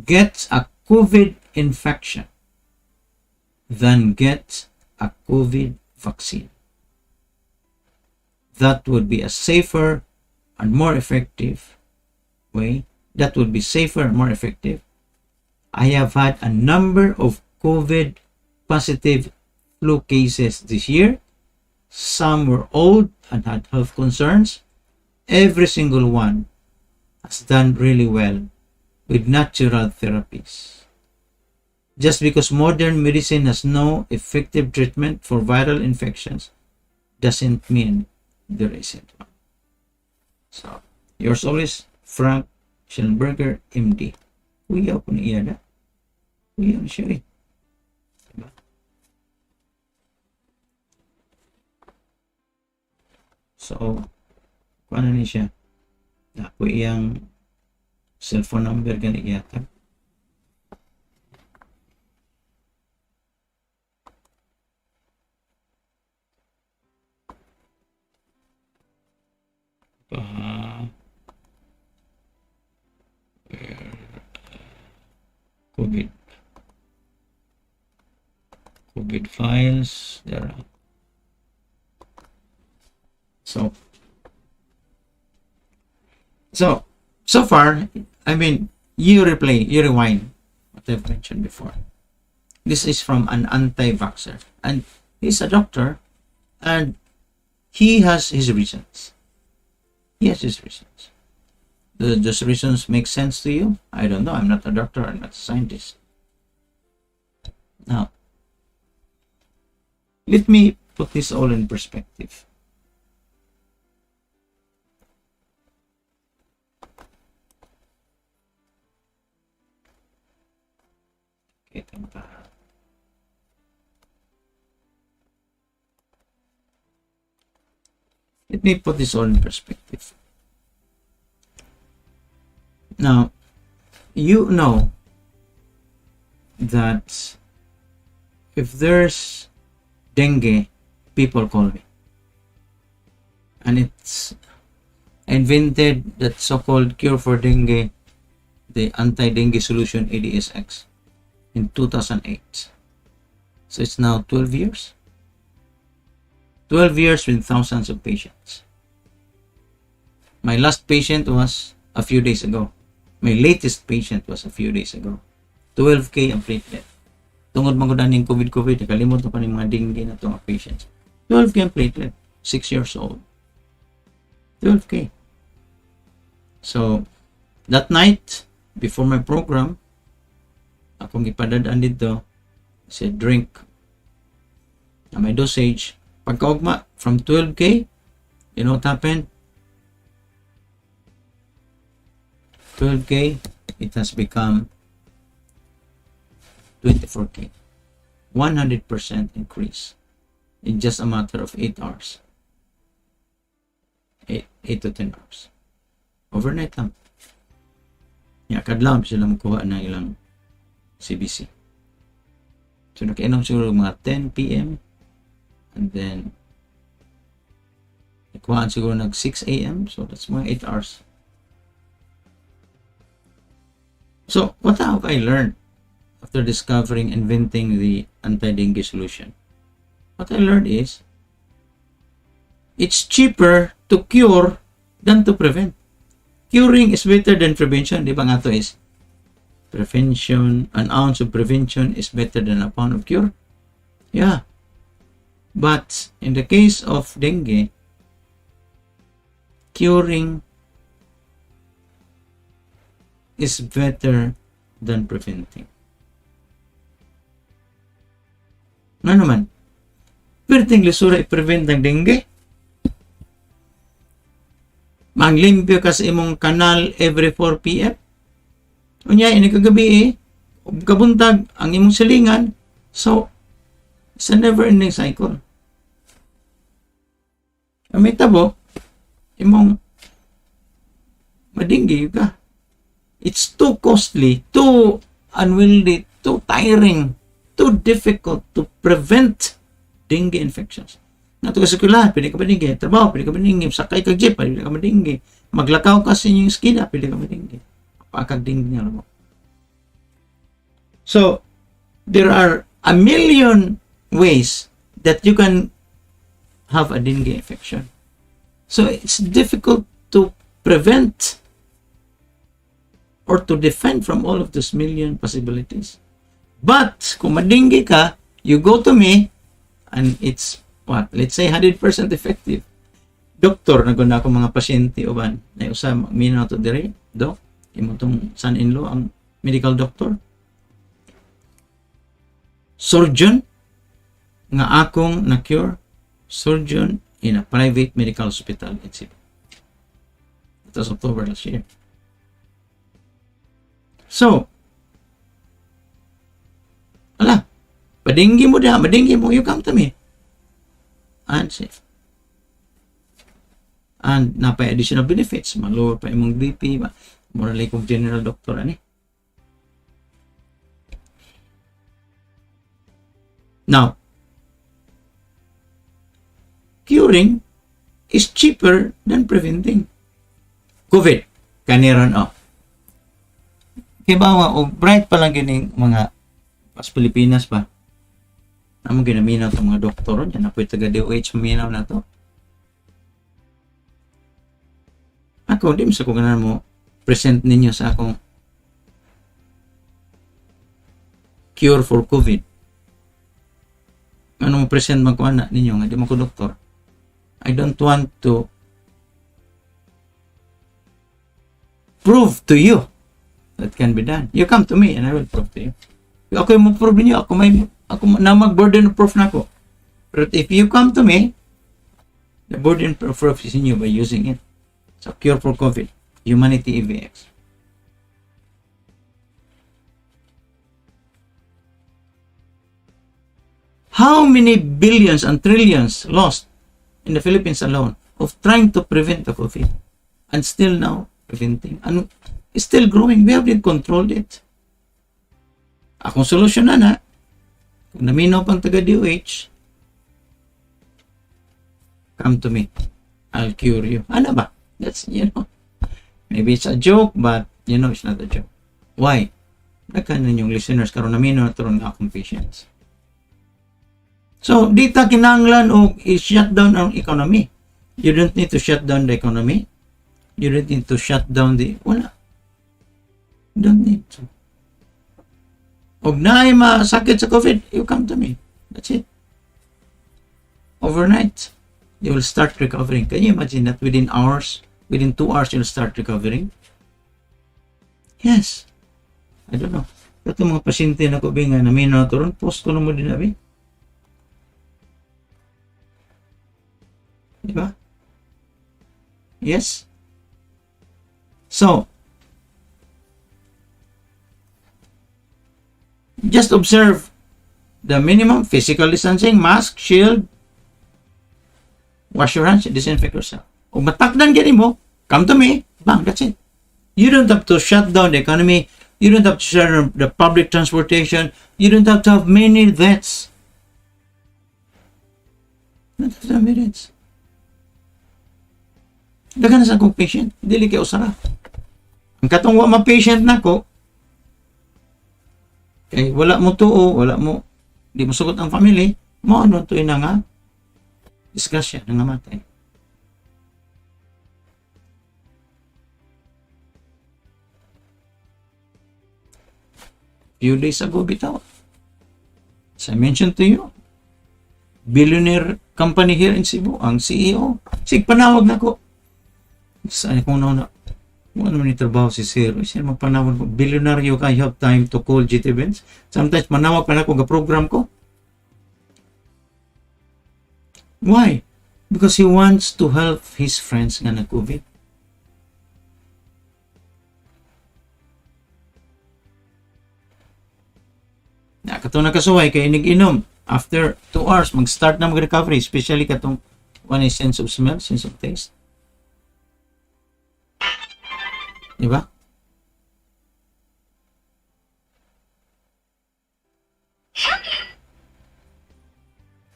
get a COVID infection than get a COVID vaccine. That would be a safer and more effective way. That would be safer and more effective. I have had a number of COVID positive flu cases this year. Some were old and had health concerns. Every single one has done really well with natural therapies. Just because modern medicine has no effective treatment for viral infections doesn't mean there isn't one. So, yours always, Frank Schellenberger, MD. Kuya po niya na. Kuya na siya eh. Diba? So, paano niya siya? Ako iyang cellphone number gani yata. COVID files there. So far, I mean, you rewind what I've mentioned before. This is from an anti-vaxxer, and he's a doctor, and he has his reasons. He has his reasons. Do those reasons make sense to you? I don't know. I'm not a doctor. I'm not a scientist. Now, let me put this all in perspective. Let me put this all in perspective. Now, you know that if there's dengue, people call me. And it's invented that so-called cure for dengue, the anti-dengue solution ADSX, in 2008. So it's now 12 years. 12 years with thousands of patients. My last patient was a few days ago. My latest patient was a few days ago. 12K ang platelet. Tungod magudan ng COVID, nakalimot pa ng mga dengue na itong patients. 12K ang platelet. 6 years old. 12K. So, that night, before my program, akong ipadadaan dito, I said, drink. Na my dosage, pagkaugma, from 12K, you know what happened? 12K, it has become 24K. 100% increase in just a matter of 8 hours. 8 to 10 hours. Overnight lang. Kadlaw sila magkuha ng ilang CBC. So nakainom siguro mga 10 p.m. and then nakuhaan siguro nag 6 a.m. So that's mga 8 hours. So what have I learned after discovering, inventing the anti-dengue solution? What I learned is it's cheaper to cure than to prevent. Curing is better than prevention. Di ba nga to is prevention, an ounce of prevention is better than a pound of cure? Yeah. But in the case of dengue, curing is better than preventing. Ano naman? Perting lisura i-prevent ng dengue? Manglimpyo ka sa imong kanal every 4 p.m. Unya, ini kagabi kabuntag ang imong silingan. So, it's a never-ending cycle. May tabo, imong madinggi ka. It's too costly, too unwieldy, too tiring, too difficult to prevent dengue infections. Nato ka sa eskwela, pwede ka madinggi. Trabaho, pwede ka madinggi. Sakay ka jeep, pwede ka madinggi. Maglakaw ka sa inyong skina, pwede ka madinggi. Pakagdinggi niya mo. So, there are a million ways that you can have a dengue infection. So, it's difficult to prevent or to defend from all of those million possibilities. But, kung madinggi ka, you go to me, and it's, what? Let's say 100% effective. Doktor, naguna ako mga pasyente uban. Na usa minaw to dire, Doc, imo tong son-in-law ang medical doctor. Surgeon, nga akong na-cure, surgeon in a private medical hospital in Cebu. It was October last year. So, padinggi mo da, madinggi mo, you come to me. And safe. And napay additional benefits, ma-lower pa imong BP, more like of general doctor, ani. Now, curing is cheaper than preventing. COVID, kaniron Kaya ba, bright pa lang gining mga pas Pilipinas pa. Namang ginaminaw itong mga doktor dyan. Apoy taga-DOH maminaw na to. Ako, di sa kung ganan mo present ninyo sa akong cure for COVID. Ano mo present magkuana ninyo nga di mo ko doktor. I don't want to prove to you that can be done. You come to me and I will prove to you. Ako yung mag-prove niyo. Ako na mag-burden of proof na ako. But if you come to me, the burden of proof is in you by using it. So, cure for COVID. Humanity EVX. How many billions and trillions lost in the Philippines alone of trying to prevent the COVID, and still now preventing, and it's still growing. We haven't controlled it. Akong solusyon na, kung naminaw pang taga-DOH, come to me. I'll cure you. Ano ba? That's, maybe it's a joke, but it's not a joke. Why? Nagkanan yung listeners karon naminaw na turon nga akong patients. So, di ta kinahanglan og i-shut down ang economy. You don't need to shut down the economy. You don't need to shut down wala. You don't need to. Og naay masakit sa COVID, you come to me. That's it. Overnight, you will start recovering. Can you imagine that within 2 hours, you'll start recovering? Yes. I don't know. Kato mga pasyente na ko nga naminaw turon, post ko na mo din abi. Diba? Yes? So, just observe the minimum physical distancing, mask, shield, wash your hands, disinfect yourself. Kung matakdan gani mo, come to me. Bang, that's it. You don't have to shut down the economy. You don't have to shut down the public transportation. You don't have to have many deaths. You don't have to have many deaths. Dagan na sa akong patient, dili kay usara. Ang katong wa ma-patient nako, kay wala mo tuo, di mo sugot ang family, mo ano to ina nga disgrasya nga matay. Few days ago bitaw, as I mentioned to you, billionaire company here in Cebu, ang CEO, panawag nako. Saan kung ano naman yung trabaho si Sir, siya magpanawag ko, billionaryo ka, you have time to call GT BENZ. Sometimes manawag pa na ko ga program ko. Why? Because he wants to help his friends nga na COVID. Katong nakasuway kay inig-inom. After 2 hours, mag-start na mag-recovery, especially katong one is sense of smell, sense of taste. Diba?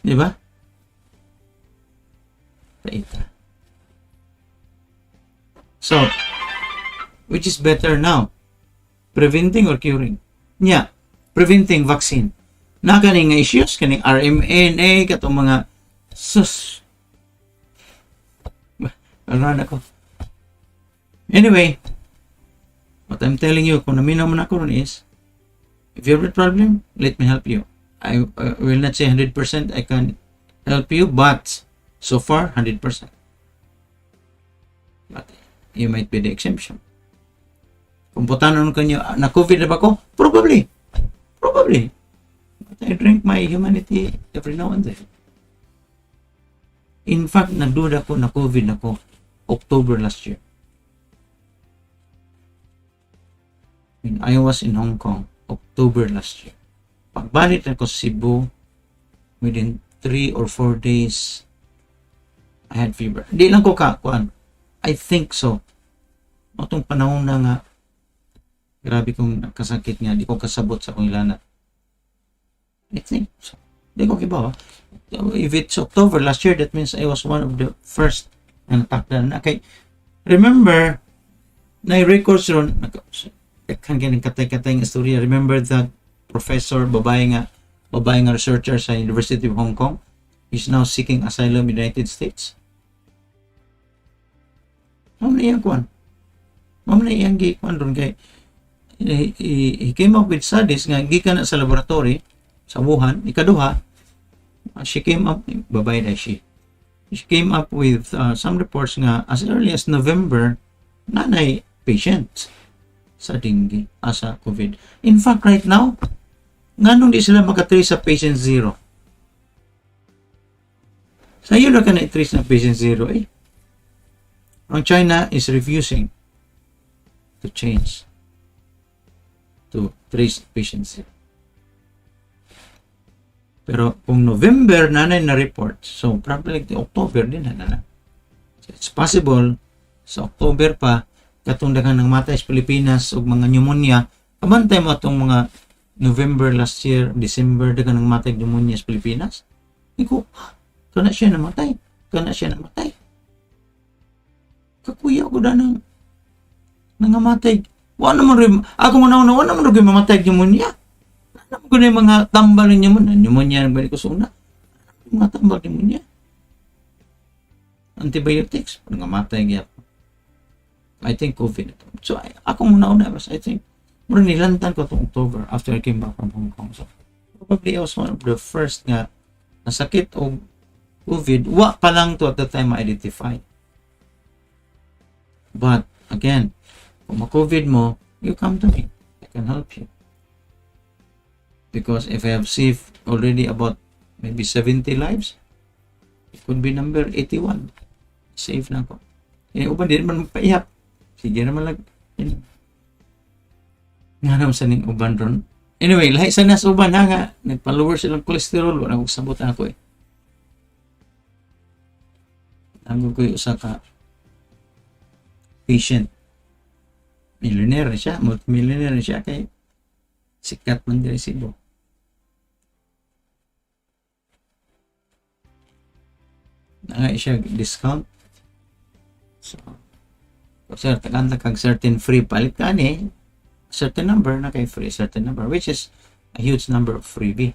Diba? Paita. So, which is better now? Preventing or curing? Yeah, preventing vaccine. Na kaning issues, kaning RMNA, katong mga sus. Alam ako. Anyway, what I'm telling you, kung naminaw mo na ko ron is, if you have a problem, let me help you. I will not say 100% I can help you, but so far, 100%. But you might be the exception. Kung putanon kanyo, na COVID na ba ko? Probably. But I drink my humanity every now and then. In fact, nagduda ko na COVID na ko October last year. When I was in Hong Kong, October last year. Pagbalik na ko sa Cebu, within 3 or 4 days, I had fever. Hindi lang ko kakuan. I think so. Itong panahon na nga, grabe kong nakasakit nga, di ko kasabot sa kong ilana. I think so. Di ko kibawa. If it's October last year, that means I was one of the first na natakdan. Okay. Remember, na-records ron, kan ganang katay-katay ng istorya. Remember that professor, babae nga researcher sa University of Hong Kong, is now seeking asylum in the United States. Ma'am na iyang kuwan. Ma'am na iyang gikuan ron kay he came up with studies nga gikan na sa laboratory sa Wuhan. Ikaduha, she came up, babae na she came up with some reports nga as early as November nanay patient sa dengue, sa COVID. In fact, right now, nganong di sila makatrace sa patient 0? Sa iyo na ka na-trace na patient 0, eh. Ang China is refusing to change to trace patient 0. Pero kung November nanay na report, so probably October din na. So, it's possible sa October pa katong daghang nang matay sa Pilipinas og mga pneumonia. Kamantay mo atong mga November last year, December daghang nang matay pneumonia sa Pilipinas. Iko, kana siya namatay. Kakuya ko da nang nangamatay. Wala naman rin, ako wala naman rin mamatay pneumonia. Ano ko na yung mga tambal niya mo na pneumonia ng balik ko sa una. Mga tambal pneumonia. Antibiotics, nangamatay niya. I think COVID ito. So, ako muna I think, muna nilantan ko itong October after I came back from Hong Kong. So, probably I was one of the first nga nasakit o COVID. Wa pa lang to at the time ma-identify. But, again, kung ma-COVID mo, you come to me. I can help you. Because if I have saved already about maybe 70 lives, it could be number 81. Save na ko. Uban, di naman magpaihap. Sige naman lang. Nga naman sa ning uban ron. Anyway, lahi sa nas uban ha nga. Nagpa-lower silang cholesterol. Wala kong sabot na ako Nangog ko yung usa ka patient. Millionaire siya. Multimillionaire siya. Kay sikat man din Cebu. Nga siya discount. So, sir, tagan kag certain free palit ka ni certain number na kay free certain number, which is a huge number of freebie.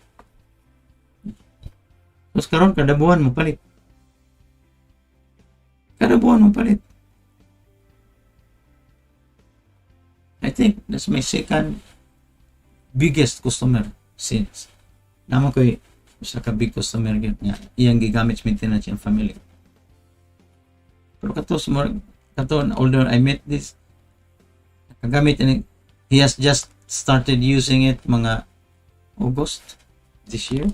Tapos karon kada buwan mo palit. I think that's my second biggest customer since naman ko sa ka big customer niya iyang gigamit sa maintenance yung family. Pero although I met this kagamit he has just started using it mga August this year.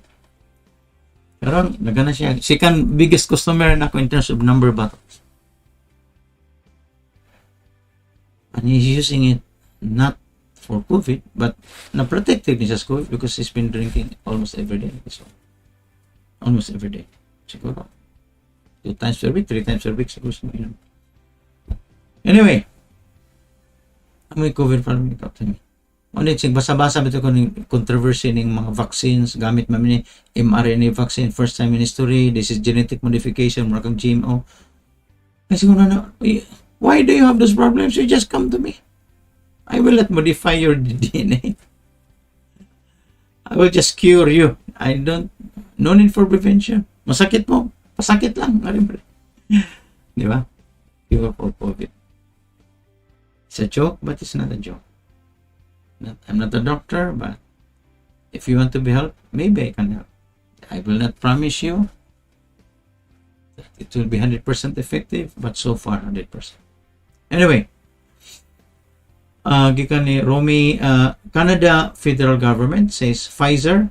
Pero nagana siya second biggest customer na ko in terms of number of bottles. And he's using it not for COVID, but na-protected niya sa COVID because he's been drinking almost every day. So, almost every day. Siguro. 2 times per week, 3 times per week. Siguro siya mainom. Anyway. Amoy COVID para may kapta niya. Basa-basa bito ko ng controversy ng mga vaccines. Gamit mami ni mRNA vaccine. First time in history. This is genetic modification. Mura kang GMO. Kasi kung why do you have those problems? You just come to me. I will not modify your DNA. I will just cure you. No need for prevention. Masakit mo, pasakit lang. Di ba? Cure for COVID. It's a joke, but it's not a joke. I'm not a doctor, but if you want to be helped, maybe I can help. I will not promise you that it will be 100% effective, but so far 100%. Anyway, gikan ni Romy, Canada federal government says Pfizer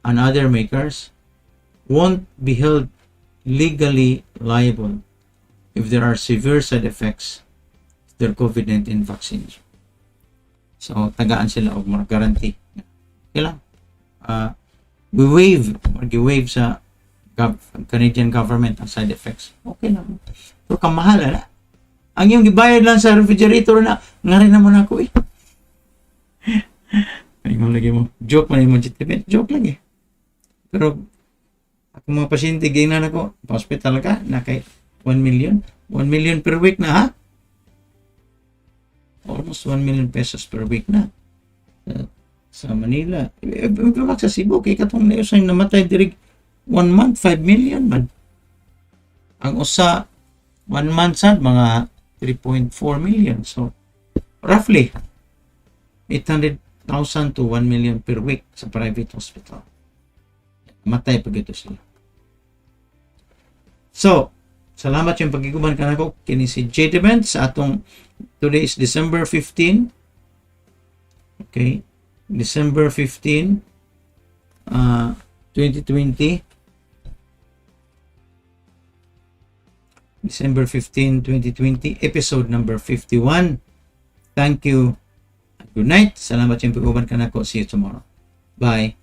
and other makers won't be held legally liable if there are severe side effects to their COVID-19 vaccines. So, tagaan sila og mga guarantee. Okay lang. We-waive sa Canadian government ang side effects. Okay lang. Pero kamahal na. Ang yung gibayad lang sa refrigerator na, nga rin naman ako Ay mo lagi mo. Joke man yung mga joke lang Pero, ako mga pasyente, gainan ako, pa-hospital ka, na kay 1 million. 1 million per week na, ha? Almost 1 million pesos per week na. Sa Manila. Ibabak sa Cebu, kay katong na usay namatay dirig 1 month, 5 million man. Ang usa, 1 month sad, mga 3.4 million. So, roughly, 800,000 to 1 million per week sa private hospital. Matay pag ito sila. So, salamat yung pagiguban ka na ko. Kini si J. Benz sa atong, today is December 15. Okay. December 15, 2020. December 15, 2020, episode number 51. Thank you. Good night. Salamat yung pag-uban ka na ko. See you tomorrow. Bye.